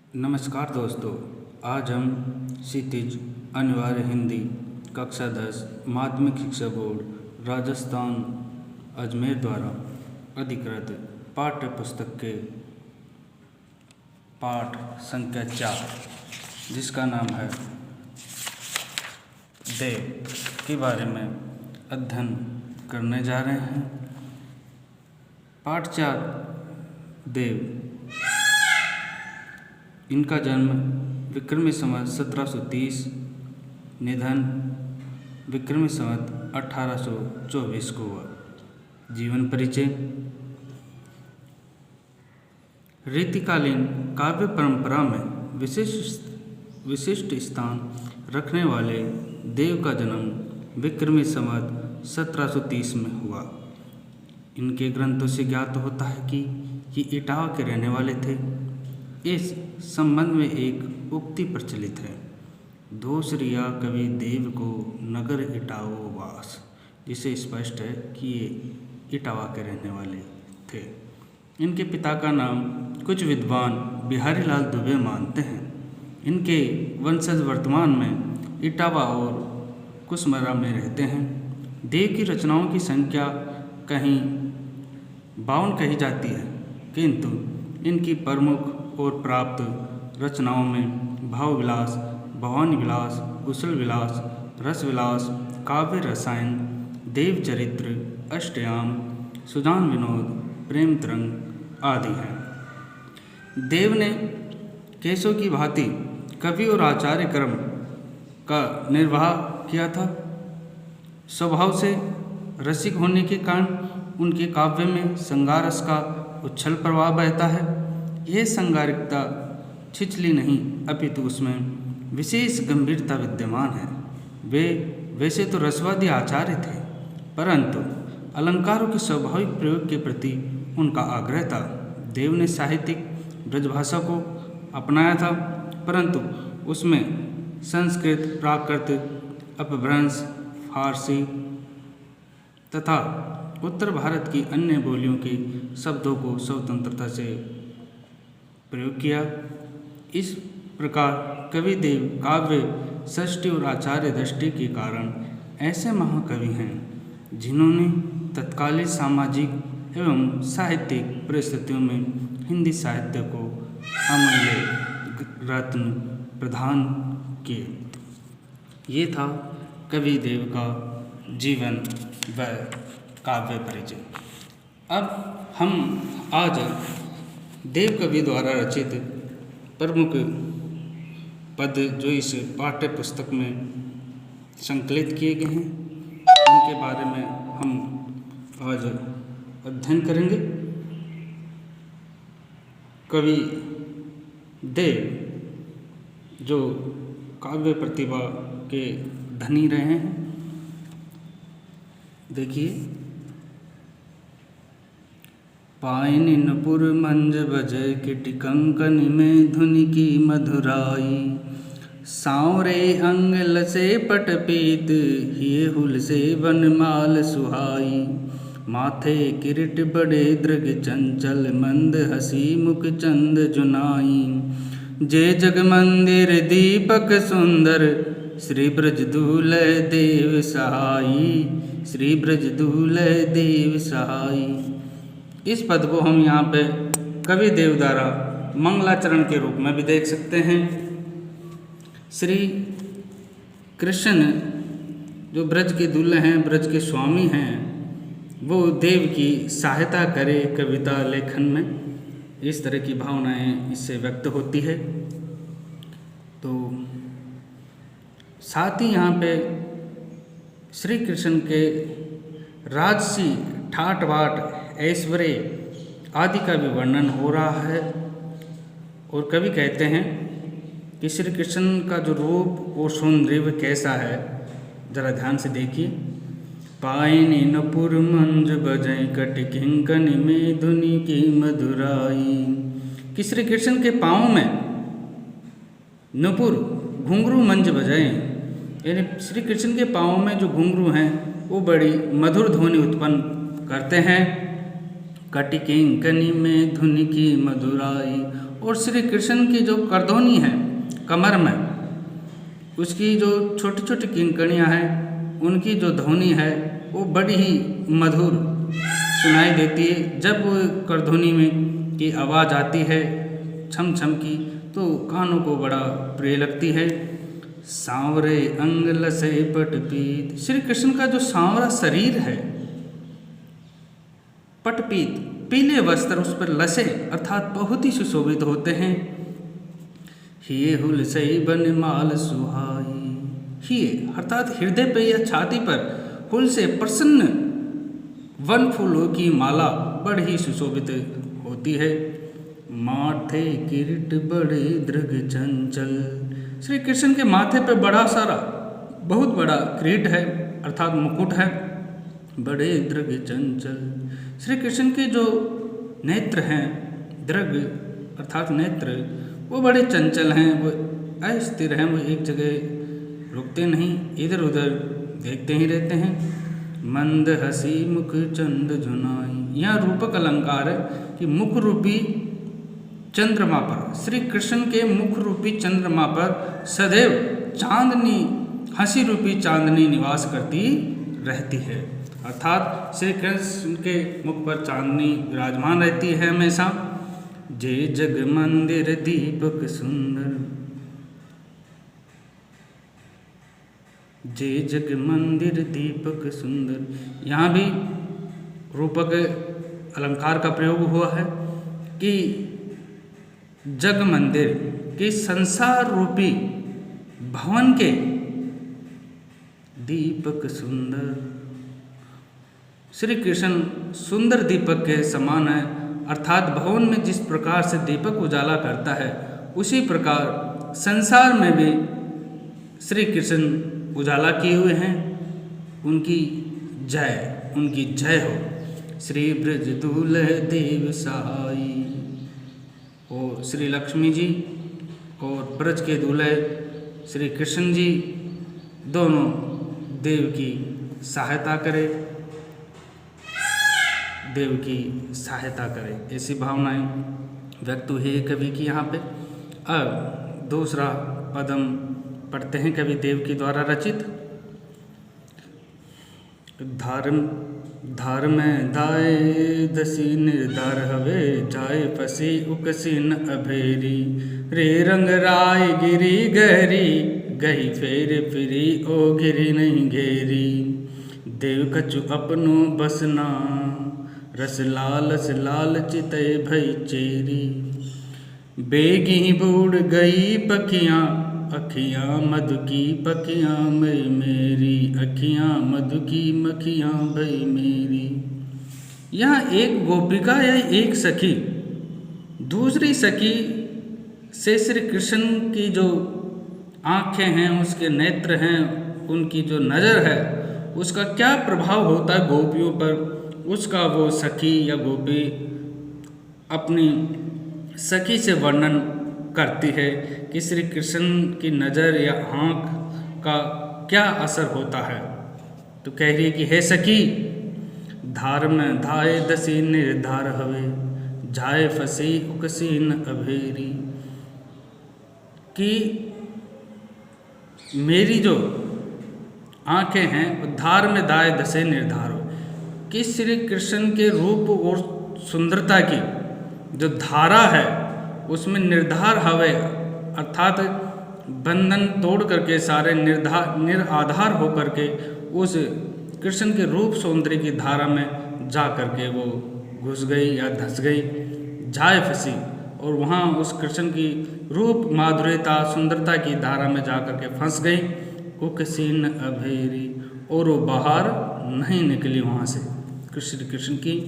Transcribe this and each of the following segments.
नमस्कार दोस्तों, आज हम क्षितिज अनिवार्य हिंदी कक्षा 10 माध्यमिक शिक्षा बोर्ड राजस्थान अजमेर द्वारा अधिकृत पाठ्य पुस्तक के पाठ संख्या 4 जिसका नाम है देव के बारे में अध्ययन करने जा रहे हैं। पाठ 4 देव। इनका जन्म विक्रमी संवत 1730, निधन विक्रमी संवत 1824 को हुआ। जीवन परिचय। रीतिकालीन काव्य परंपरा में विशिष्ट स्थान रखने वाले देव का जन्म विक्रमी संवत 1730 में हुआ। इनके ग्रंथों से ज्ञात होता है कि ये इटावा के रहने वाले थे। इस संबंध में एक उक्ति प्रचलित है, दोसरिया कवि देव को नगर इटावो वास, जिसे स्पष्ट है कि ये इटावा के रहने वाले थे। इनके पिता का नाम कुछ विद्वान बिहारी लाल दुबे मानते हैं। इनके वंशज वर्तमान में इटावा और कुसमरा में रहते हैं। देव की रचनाओं की संख्या कहीं 52 कही जाती है, किंतु इनकी प्रमुख और प्राप्त रचनाओं में भाव विलास, भवानी विलास, कुशल विलास, रस विलास, काव्य रसायन, देव चरित्र, अष्टयाम, सुजान विनोद, प्रेम तरंग आदि हैं। देव ने केशव की भांति कवि और आचार्य क्रम का निर्वाह किया था। स्वभाव से रसिक होने के कारण उनके काव्य में श्रृंगार रस का उच्छल प्रभाव बहता है। यह श्रृंगारिकता छिछली नहीं, अपितु उसमें विशेष गंभीरता विद्यमान है। वे वैसे तो रसवादी आचार्य थे, परंतु अलंकारों के स्वाभाविक प्रयोग के प्रति उनका आग्रह था। देव ने साहित्यिक ब्रजभाषा को अपनाया था, परंतु उसमें संस्कृत, प्राकृत, अपभ्रंश, फारसी तथा उत्तर भारत की अन्य बोलियों के शब्दों को स्वतंत्रता से प्रयोग किया। इस प्रकार कवि देव काव्य सृष्टि और आचार्य दृष्टि के कारण ऐसे महाकवि हैं जिन्होंने तत्कालीन सामाजिक एवं साहित्यिक परिस्थितियों में हिंदी साहित्य को अमूल्य रत्न प्रदान किए। ये था कवि देव का जीवन व काव्य परिचय। अब हम आज देव कवि द्वारा रचित प्रमुख पद जो इस पाठ्य पुस्तक में संकलित किए गए हैं उनके बारे में हम आज अध्ययन करेंगे। कवि देव जो काव्य प्रतिभा के धनी रहे हैं, देखिए। पायनिनपुर मंज बजय किट कंकनि में धुनि की मधुराई, सांवरे अंग लसे पटपीत हिये हुल से वनमाल सुहाई, माथे किरीट बड़े दृग चंचल मंद हसी मुख चंद जुनाई, जे जग मंदिर दीपक सुंदर श्री ब्रज दूल्ह देव सहाई, श्री ब्रज दूल्ह देव सहाई। इस पद को हम यहाँ पे कवि देव द्वारा मंगलाचरण के रूप में भी देख सकते हैं। श्री कृष्ण जो ब्रज के दूल्हे हैं, ब्रज के स्वामी हैं, वो देव की सहायता करे कविता लेखन में, इस तरह की भावनाएं इससे व्यक्त होती है। तो साथ ही यहाँ पे श्री कृष्ण के राजसी ठाट बाट ऐश्वर्य आदि का भी वर्णन हो रहा है। और कवि कहते हैं कि श्री कृष्ण का जो रूप और सौंदर्य वह कैसा है, जरा ध्यान से देखिए। पायनिनपुर मंज बजै कट किंकनि में धुनि की मधुराई, कि श्री कृष्ण के पाँव में नुपुर घुंघरू मंज बजाए, यानी श्री कृष्ण के पाँव में जो घुंघरू हैं वो बड़ी मधुर ध्वनि उत्पन्न करते हैं। कटी किंकनी में धुन की मधुराई। और श्री कृष्ण की जो करधोनी है कमर में, उसकी जो छोटी छोटी किंकणियाँ हैं, उनकी जो ध्वनि है वो बड़ी ही मधुर सुनाई देती है। जब वो करधोनी में की आवाज़ आती है छम छम की, तो कानों को बड़ा प्रिय लगती है। सांवरे अंग लसे पटपीत, श्री कृष्ण का जो सांवरा शरीर है, पटपीत पीले वस्त्र उस पर लसे अर्थात बहुत ही सुशोभित होते हैं। हिये हुल सही बन माल सुहाई, हिये अर्थात हृदय पे या छाती पर हुल से प्रसन्न वन फूलों की माला बड़ी ही सुशोभित होती है। माथे किरीट बड़े दृग चंचल, श्री कृष्ण के माथे पे बड़ा सारा बहुत बड़ा किरीट है अर्थात मुकुट है, बड़े दृग चंचल। श्री कृष्ण के जो नेत्र हैं, दृग अर्थात नेत्र, वो बड़े चंचल हैं, वो अस्थिर हैं, वो एक जगह रुकते नहीं, इधर उधर देखते ही रहते हैं। मंद हसी मुख चंद झुनाई, यहाँ रूपक अलंकार है कि मुख रूपी चंद्रमा पर, श्री कृष्ण के मुख रूपी चंद्रमा पर सदैव चांदनी, हंसी रूपी चांदनी निवास करती रहती है। अर्थात श्री कृष्ण के मुख पर चांदनी विराजमान रहती है हमेशा। जे जग मंदिर दीपक सुंदर, जे जग मंदिर दीपक सुंदर, यहाँ भी रूपक अलंकार का प्रयोग हुआ है कि जग मंदिर के संसार रूपी भवन के दीपक सुंदर, श्री कृष्ण सुंदर दीपक के समान है। अर्थात भवन में जिस प्रकार से दीपक उजाला करता है, उसी प्रकार संसार में भी श्री कृष्ण उजाला किए हुए हैं। उनकी जय हो। श्री ब्रज दूल्ह देव सहाई, और श्री लक्ष्मी जी और ब्रज के दूल्हे श्री कृष्ण जी दोनों देव की सहायता करें, देव की सहायता करें, ऐसी भावनाएं व्यक्त हुई है कवि की यहाँ पे। अब दूसरा पदम पढ़ते हैं कवि देव के द्वारा रचित। धर्म दाए दसी निर्धार हवे, जाए फसी उकसी न अभेरी। रे रंग राय गिरी गहरी, गही फेर फिरी ओ गिरी नहीं घेरी। देव कछु अपनो बसना, रस लाल चितय भई चेरी। बेगी बूढ़ गई पखियाँ, अखियाँ मधु की पखियाँ मई मेरी। अखियाँ मधु की मखियाँ भई मेरी। यहाँ एक गोपिका या एक सखी दूसरी सखी से श्री कृष्ण की जो आँखें हैं, उसके नेत्र हैं, उनकी जो नज़र है, उसका क्या प्रभाव होता है गोपियों पर, उसका वो सखी या गोपी अपनी सखी से वर्णन करती है कि श्री कृष्ण की नज़र या आँख का क्या असर होता है। तो कह रही है कि हे सखी, धार में धाए दसी निर्धार हवे, जाए फसी उकसी न अभेरी। कि मेरी जो आँखें हैं धार में दाए दसे निर्धार हो, कि श्री कृष्ण के रूप और सुंदरता की जो धारा है उसमें निर्धार हवे, अर्थात बंधन तोड़ करके सारे निराधार हो करके उस कृष्ण के रूप सौंदर्य की धारा में जा करके वो घुस गई या धंस गई, जाए फंसी, और वहाँ उस कृष्ण की रूप माधुर्यता सुंदरता की धारा में जा करके फंस गई। वो किसी न अभेरी, और वो बाहर नहीं निकली वहाँ से कृष्ण की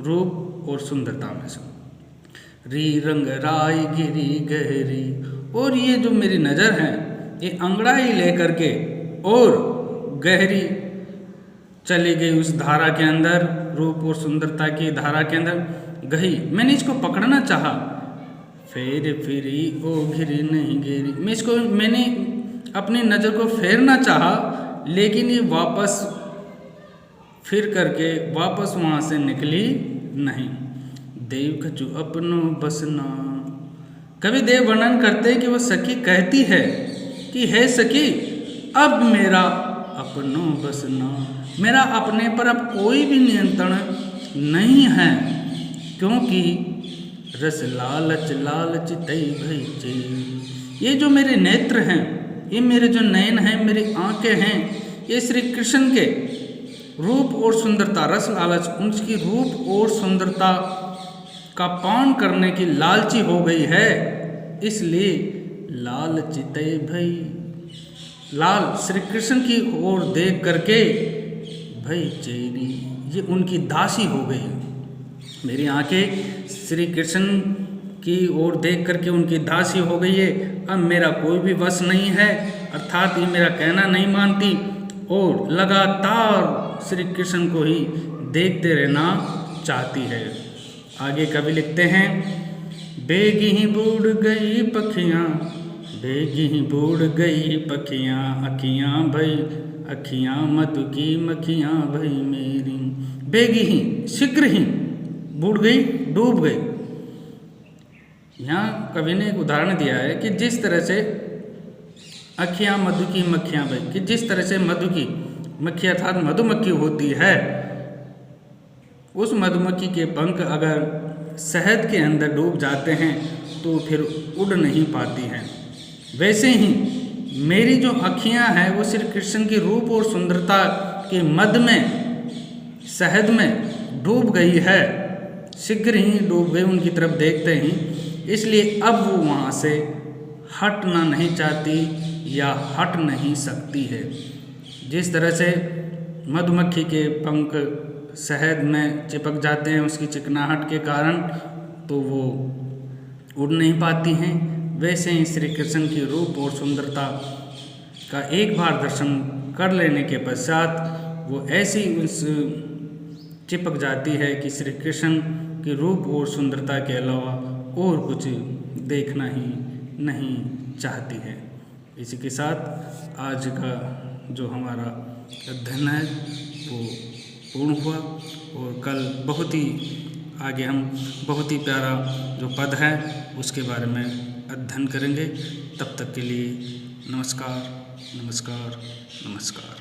रूप और सुंदरता में से। री रंग राय गिरी गहरी, और ये जो मेरी नज़र है ये अंगड़ाई लेकर के और गहरी चली गई उस धारा के अंदर, रूप और सुंदरता की धारा के अंदर गई। मैंने इसको पकड़ना चाहा, फेर फिरी ओ घिरी नहीं घेरी। मैंने अपनी नज़र को फेरना चाहा, लेकिन ये वापस फिर करके वापस वहाँ से निकली नहीं। देव कछु अपनो बसना। कवि देव वर्णन करते हैं कि वह सखी कहती है कि हे सखी, अब मेरा अपनो बसना, मेरा अपने पर अब कोई भी नियंत्रण नहीं है, क्योंकि रस लालच लालच तई भई चेरी। ये जो मेरे नेत्र हैं, ये मेरे जो नयन हैं, मेरी आंखें हैं, ये श्री कृष्ण के रूप और सुंदरता, रस लालच, उनकी रूप और सुंदरता का पान करने की लालची हो गई है। इसलिए लालचिते भई, लाल श्री कृष्ण की ओर देख करके भई चेरी, ये उनकी दासी हो गई है। मेरी आंखें श्री कृष्ण की ओर देख करके उनकी दासी हो गई है। अब मेरा कोई भी वश नहीं है, अर्थात ये मेरा कहना नहीं मानती और लगातार श्री कृष्ण को ही देखते रहना चाहती है। आगे कवि लिखते हैं, बेगी ही बूढ़ गई पखियाँ, बेगी ही बूढ़ गई पखियाँ, अखियाँ भई अखियाँ मधु की मखियाँ भई मेरी। बेगी ही, शीघ्र ही, बूढ़ गई, डूब गई। यहाँ कवि ने एक उदाहरण दिया है कि जिस तरह से अखियाँ मधु की मक्खियाँ भई, कि जिस तरह से मधु की मक्खी अर्थात मधुमक्खी होती है, उस मधुमक्खी के पंख अगर शहद के अंदर डूब जाते हैं तो फिर उड़ नहीं पाती हैं। वैसे ही मेरी जो अखियाँ हैं वो श्री कृष्ण की रूप और सुंदरता के मद में, शहद में डूब गई है, शीघ्र ही डूब गई उनकी तरफ देखते ही। इसलिए अब वो वहाँ से हटना नहीं चाहती या हट नहीं सकती है। जिस तरह से मधुमक्खी के पंख शहद में चिपक जाते हैं उसकी चिकनाहट के कारण, तो वो उड़ नहीं पाती हैं, वैसे ही श्री कृष्ण की रूप और सुंदरता का एक बार दर्शन कर लेने के पश्चात वो ऐसी उस चिपक जाती है कि श्री कृष्ण के रूप और सुंदरता के अलावा और कुछ देखना ही नहीं चाहती है। इसी के साथ आज का जो हमारा अध्ययन है वो पूर्ण हुआ और कल बहुत ही आगे हम बहुत ही प्यारा जो पद है उसके बारे में अध्ययन करेंगे। तब तक के लिए नमस्कार, नमस्कार, नमस्कार।